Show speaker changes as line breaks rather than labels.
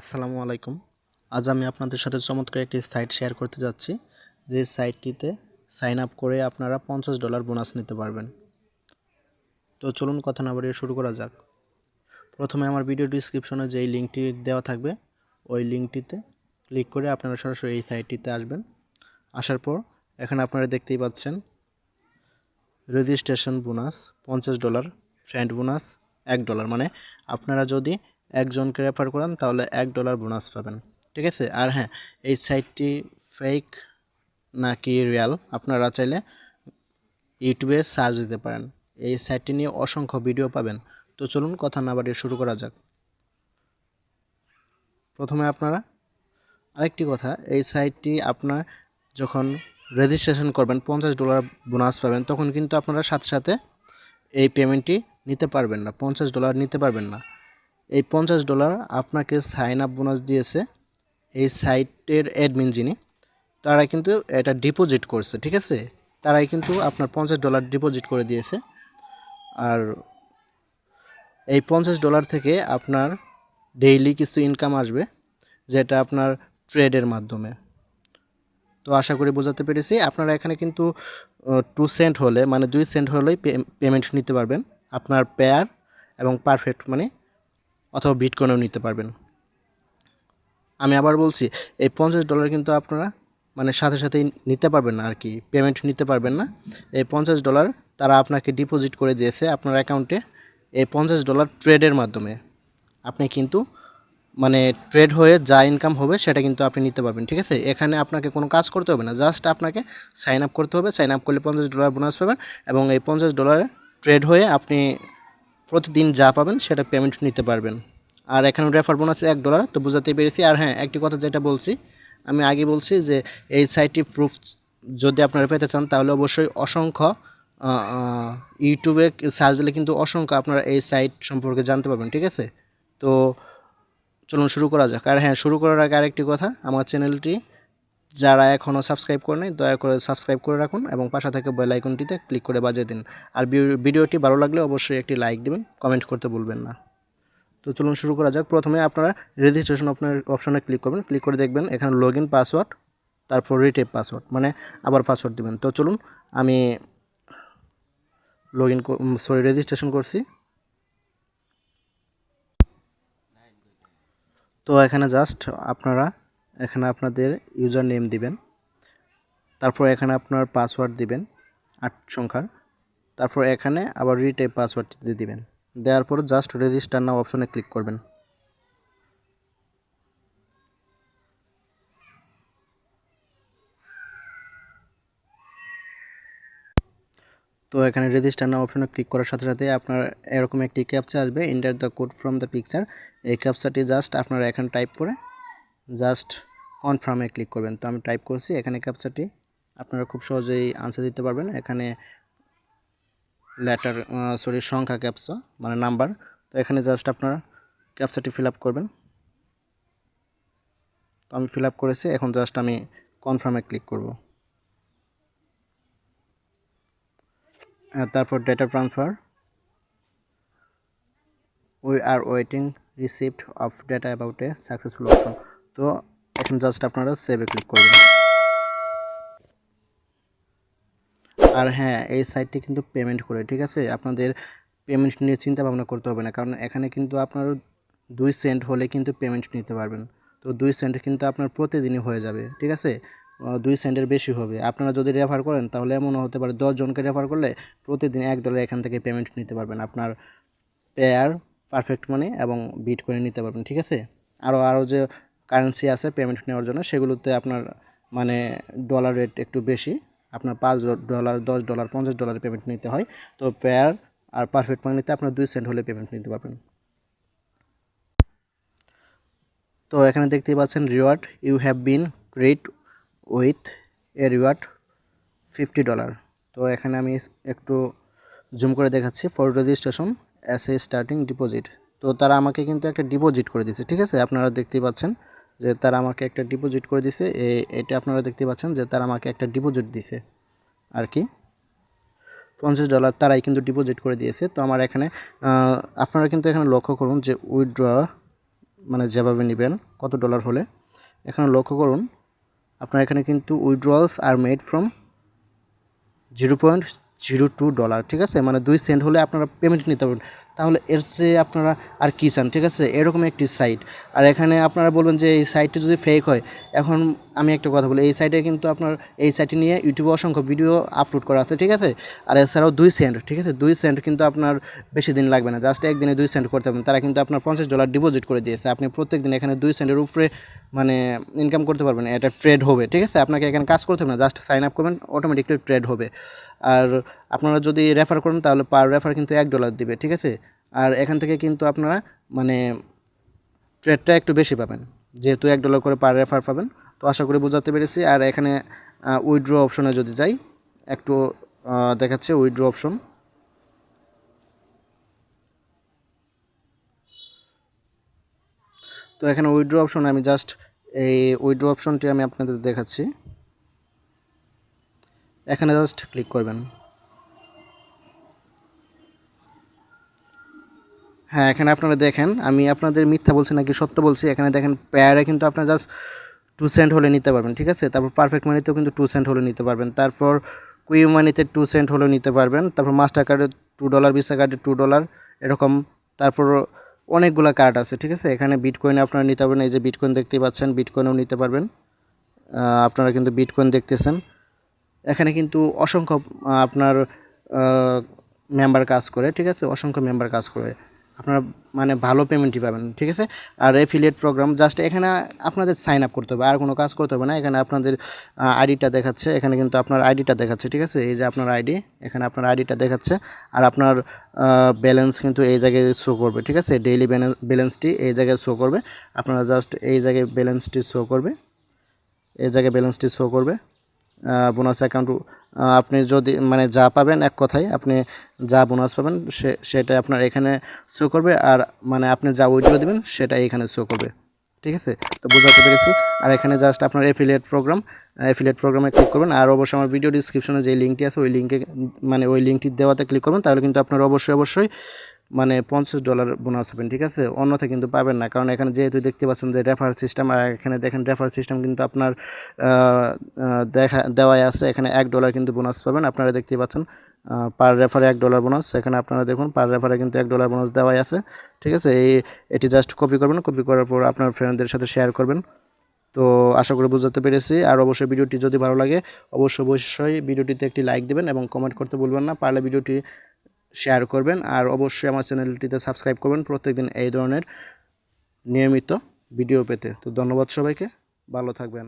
আসসালামু আলাইকুম। আজ আমি আপনাদের সাথে চমৎকার একটি সাইট শেয়ার করতে যাচ্ছি, যে সাইটটিতে সাইন আপ করে আপনারা $50 বোনাস নিতে পারবেন। তো চলুন কথা না বাড়িয়ে শুরু করা যাক। প্রথমে আমার ভিডিও ডিসক্রিপশনে যেই লিঙ্কটি দেওয়া থাকবে ওই লিঙ্কটিতে ক্লিক করে আপনারা সরাসরি এই সাইটটিতে আসবেন। আসার পর এখানে আপনারা দেখতেই পাচ্ছেন রেজিস্ট্রেশন বোনাস $50, ফ্রেন্ড বোনাস $1, মানে আপনারা যদি একজনকে রেফার করেন তাহলে $1 বোনাস পাবেন। ঠিক আছে। আর হ্যাঁ, এই সাইটটি ফেক নাকি রিয়াল আপনারা চাইলে ইউটিউবে সার্চ দিতে পারেন। এই সাইটটি নিয়ে অসংখ্য ভিডিও পাবেন। তো চলুন কথা না বাড়িয়ে শুরু করা যাক। প্রথমে আপনারা আরেকটি কথা, এই সাইটটি আপনার যখন রেজিস্ট্রেশন করবেন $50 বোনাস পাবেন, তখন কিন্তু আপনারা সাথে সাথে এই পেমেন্টটি নিতে পারবেন না, $50 নিতে পারবেন না। এই $50 আপনাকে সাইন আপ বোনাস দিয়েছে এই সাইটের অ্যাডমিন যিনি, তারা কিন্তু এটা ডিপোজিট করছে। ঠিক আছে, তারাই কিন্তু আপনার $50 ডিপোজিট করে দিয়েছে। আর এই $50 থেকে আপনার ডেইলি কিছু ইনকাম আসবে, যেটা আপনার ট্রেডের মাধ্যমে। তো আশা করি বোঝাতে পেরেছি। আপনারা এখানে কিন্তু 2 সেন্ট হলে, মানে 2 সেন্ট হলেই পেমেন্ট নিতে পারবেন আপনার পেয়ার এবং পারফেক্ট মানি অথবা বিটকয়েনও নিতে পারবেন। আমি আবার বলছি, এই $50 কিন্তু আপনারা মানে সাথে সাথেই নিতে পারবেন না, আর কি পেমেন্ট নিতে পারবেন না। এই $50 তারা আপনাকে ডিপোজিট করে দিয়েছে আপনার অ্যাকাউন্টে। এই $50 ট্রেডের মাধ্যমে আপনি কিন্তু মানে ট্রেড হয়ে যা ইনকাম হবে সেটা কিন্তু আপনি নিতে পারবেন। ঠিক আছে, এখানে আপনাকে কোনো কাজ করতে হবে না, জাস্ট আপনাকে সাইন আপ করতে হবে। সাইন আপ করলে $50 বোনাস পাবেন এবং এই $50 ট্রেড হয়ে আপনি প্রতিদিন যা পাবেন সেটা পেমেন্ট নিতে পারবেন। আর এখানে রেফার বোনাস $1, তো বুঝাতে পেরেছি। আর হ্যাঁ, একটি কথা যেটা বলছি, আমি আগে বলছি যে এই সাইটটি প্রুফ যদি আপনারা পেতে চান তাহলে অবশ্যই অসংখ্য ইউটিউবে সার্চ দিলে কিন্তু অসংখ্য আপনারা এই সাইট সম্পর্কে জানতে পারবেন। ঠিক আছে, তো চলুন শুরু করা যাক। আর হ্যাঁ, শুরু করার আগে আরেকটি কথা, আমার চ্যানেলটি যারা এখনও সাবস্ক্রাইব করেনি দয়া করে সাবস্ক্রাইব করে রাখুন এবং পাশে থেকে বেল আইকনটিতে ক্লিক করে বাজিয়ে দিন। আর ভিডিওটি ভালো লাগলে অবশ্যই একটি লাইক দেবেন, কমেন্ট করতে ভুলবেন না। তো চলুন শুরু করা যাক। প্রথমে আপনারা রেজিস্ট্রেশন অপশনে ক্লিক করবেন। ক্লিক করে দেখবেন এখানে লগ ইন পাসওয়ার্ড, তারপর রিটেপ পাসওয়ার্ড, মানে আবার পাসওয়ার্ড দেবেন। তো চলুন, আমি রেজিস্ট্রেশন করছি। তো এখানে জাস্ট আপনারা এখানে আপনাদের ইউজার নেম দিবেন, তারপর এখানে আপনার পাসওয়ার্ড দিবেন 8 সংখ্যার, তারপর এখানে আবার রিটাইপ পাসওয়ার্ড দিয়ে দিবেন। দেওয়ার পর জাস্ট রেজিস্টার নাও অপশনে ক্লিক করবেন। তো এখানে রেজিস্টার নাও অপশনে ক্লিক করার সাথে সাথে আপনার এরকম একটি ক্যাপচা আসবে, enter the code from the picture. এই ক্যাপচাটি জাস্ট আপনারা এখানে টাইপ করে জাস্ট কনফার্মে ক্লিক করবেন। তো আমি টাইপ করছি এখানে ক্যাপচাটি, আপনারা খুব সহজেই আনসার দিতে পারবেন। এখানে সংখ্যা ক্যাপচা মানে নাম্বার। তো এখানে জাস্ট আপনারা ক্যাপচাটি ফিল আপ করবেন। তো আমি ফিল আপ করেছি, এখন জাস্ট আমি কনফার্মে ক্লিক করব। তারপর data transfer, we are waiting receipt of data about a successful option. তো এখন জাস্ট আপনারা সেভে ক্লিক করবেন। আর হ্যাঁ, এই সাইটটি কিন্তু পেমেন্ট করে। ঠিক আছে, আপনাদের পেমেন্ট নিয়ে চিন্তা ভাবনা করতে হবে না, কারণ এখানে কিন্তু আপনার 2 সেন্ট হলে কিন্তু পেমেন্ট নিতে পারবেন। তো 2 সেন্ট কিন্তু আপনার প্রতিদিনই হয়ে যাবে। ঠিক আছে, 2 সেন্টের বেশি হবে। আপনারা যদি রেফার করেন তাহলে এমনও হতে পারে 10 জনকে রেফার করলে প্রতিদিন $1 এখান থেকে পেমেন্ট নিতে পারবেন, আপনার পেয়ার, পারফেক্ট মানি এবং বিটকয়েন নিতে পারবেন। ঠিক আছে, আরও যে কারেন্সি আছে পেমেন্ট নেওয়ার জন্য, সেগুলোতে আপনার মানে ডলার রেট একটু বেশি, আপনার $5, $10, $50 পেমেন্ট নিতে হয়। তো পেয়ার আর পারফেক্ট মানিতে আপনার 2 সেন্ট হলে পেমেন্ট নিতে পারবেন। তো এখানে দেখতেই পাচ্ছেন reward, you have been credit with a reward $50। তো এখানে আমি একটু জুম করে দেখাচ্ছি, for registration as a starting deposit. তো তারা আমাকে কিন্তু একটা ডিপোজিট করে দিয়েছে। ঠিক আছে, আপনারা দেখতেই পাচ্ছেন যে তারা আমাকে একটা ডিপোজিট করে দিয়েছে। এটা আপনারা দেখতে পাচ্ছেন যে তারা আমাকে একটা ডিপোজিট দিয়েছে আর কি, $50 তারাই কিন্তু ডিপোজিট করে দিয়েছে। তো আমার এখানে আপনারা কিন্তু এখানে লক্ষ্য করুন যে উইথড্র মানে যেভাবে নেবেন কত ডলার হলে। এখানে লক্ষ্য করুন আপনার এখানে কিন্তু উইথড্রলস আর মেড ফ্রম $0.02, ঠিক আছে, মানে 2 সেন্ট হলে আপনারা পেমেন্ট নিতে পারবেন। তাহলে এর চেয়ে আপনারা আর কি চান, ঠিক আছে, এরকম একটি সাইট। আর এখানে আপনারা বলবেন যে এই সাইটটি যদি ফেক হয়, এখন আমি একটা কথা বলি, এই সাইটে কিন্তু আপনার এই সাইটটি নিয়ে ইউটিউবে অসংখ্য ভিডিও আপলোড করা আছে, ঠিক আছে। আর এছাড়াও 2 সেন্ট, ঠিক আছে, 2 সেন্ট কিন্তু আপনার বেশি দিন লাগবে না, জাস্ট একদিনে 2 সেন্ট করতে পারবেন। তারা কিন্তু আপনার $50 ডিপোজিট করে দিয়েছে, আপনি প্রত্যেক দিন এখানে 2 সেন্টের উপরে মানে ইনকাম করতে পারবেন। এটা ট্রেড হবে, ঠিক আছে, আপনাকে এখানে কাজ করতে হবে না, জাস্ট সাইন আপ করবেন, অটোমেটিকলি ট্রেড হবে। আর আপনারা যদি রেফার করেন তাহলে পার রেফার কিন্তু $1 দিবে, ঠিক আছে। আর এখান থেকে কিন্তু আপনারা মানে ট্রেডটা একটু বেশি পাবেন, যেহেতু $1 করে পার রেফার পাবেন। তো আশা করি বোঝাতে পেরেছি। আর এখানে উইথড্র অপশনে যদি যাই, একটু দেখাচ্ছে উইথড্র অপশন। তো এখানে উইথড্র অপশন আমি জাস্ট এই উইথড্র অপশনটি আমি আপনাদের দেখাচ্ছি। এখানে জাস্ট ক্লিক করবেন। হ্যাঁ, এখানে আপনারা দেখেন আমি আপনাদের মিথ্যা বলছি নাকি সত্য বলছি। এখানে দেখেন পেয়ারে কিন্তু আপনার জাস্ট 2 সেন্ট হলে নিতে পারবেন, ঠিক আছে। তারপর পারফেক্ট মানিতেও কিন্তু 2 সেন্ট হলে নিতে পারবেন। তারপর কুইউ মানিতে 2 সেন্ট হলেও নিতে পারবেন। তারপর মাস্টার কার্ডে $2, ভিসা কার্ডে $2 এরকম। তারপর অনেকগুলো কার্ড আছে, ঠিক আছে। এখানে বিটকয়েনে আপনারা নিতে পারবেন, এই যে বিটকয়েন দেখতেই পাচ্ছেন, বিটকয়েনেও নিতে পারবেন। আপনারা কিন্তু বিটকয়েন দেখতেছেন। এখানে কিন্তু অসংখ্য আপনার মেম্বার কাজ করে, ঠিক আছে, অসংখ্য মেম্বার কাজ করে, আপনারা মানে ভালো পেমেন্টই পাবেন, ঠিক আছে। আর এফিলিয়েট প্রোগ্রাম জাস্ট এখানে আপনাদের সাইন আপ করতে হবে, আর কোনো কাজ করতে হবে না। এখানে আপনাদের আইডিটা দেখাচ্ছে, এখানে কিন্তু আপনার আইডিটা দেখাচ্ছে, ঠিক আছে, এই যে আপনার আইডি, এখানে আপনার আইডিটা দেখাচ্ছে। আর আপনার ব্যালেন্স কিন্তু এই জায়গায় শো করবে, ঠিক আছে, ডেইলি ব্যালেন্সটি এই জায়গায় শো করবে। আপনারা জাস্ট এই জায়গায় ব্যালেন্সটি শো করবে, এই জায়গায় ব্যালেন্সটি শো করবে। বোনাস অ্যাকাউন্ট আপনি যদি মানে যা পাবেন, এক কথায় আপনি যা বোনাস পাবেন সেটা আপনার এখানে শো করবে। আর মানে আপনি যা উইথড্র দেবেন সেটা এখানে শো করবে, ঠিক আছে। তো বোঝাতে পেরেছি। আর এখানে জাস্ট আপনার এফিলিয়েট প্রোগ্রামে ক্লিক করবেন। আর অবশ্যই আমার ভিডিও ডিসক্রিপশনে যে লিঙ্কটি আছে ওই লিঙ্কে মানে ওই লিঙ্কটি দেওয়াতে ক্লিক করবেন, তাহলে কিন্তু আপনার অবশ্যই মানে $50 বোনাস পাবেন, ঠিক আছে। অন্যথা কিন্তু পাবেন না, কারণ এখানে যেহেতু দেখতে পাচ্ছেন যে রেফার সিস্টেম, আর এখানে দেখেন রেফার সিস্টেম কিন্তু আপনার দেওয়াই আছে। এখানে $1 কিন্তু বোনাস পাবেন, আপনারা দেখতেই পাচ্ছেন, পার রেফারে $1 বোনাস। এখানে আপনারা দেখুন পার রেফারে কিন্তু $1 বোনাস দেওয়াই আছে, ঠিক আছে। এটি জাস্ট কপি করবেন, কপি করার পর আপনার ফ্রেন্ডদের সাথে শেয়ার করবেন। তো আশা করি বুঝতে পেরেছি। আর অবশ্যই ভিডিওটি যদি ভালো লাগে অবশ্যই ভিডিওটিতে একটি লাইক দেবেন এবং কমেন্ট করতে ভুলবেন না, পারলে ভিডিওটি শেয়ার করবেন। আর অবশ্যই আমার চ্যানেলটিতে সাবস্ক্রাইব করবেন প্রত্যেকদিন এই ধরনের নিয়মিত ভিডিও পেতে। তো ধন্যবাদ সবাইকে, ভালো থাকবেন।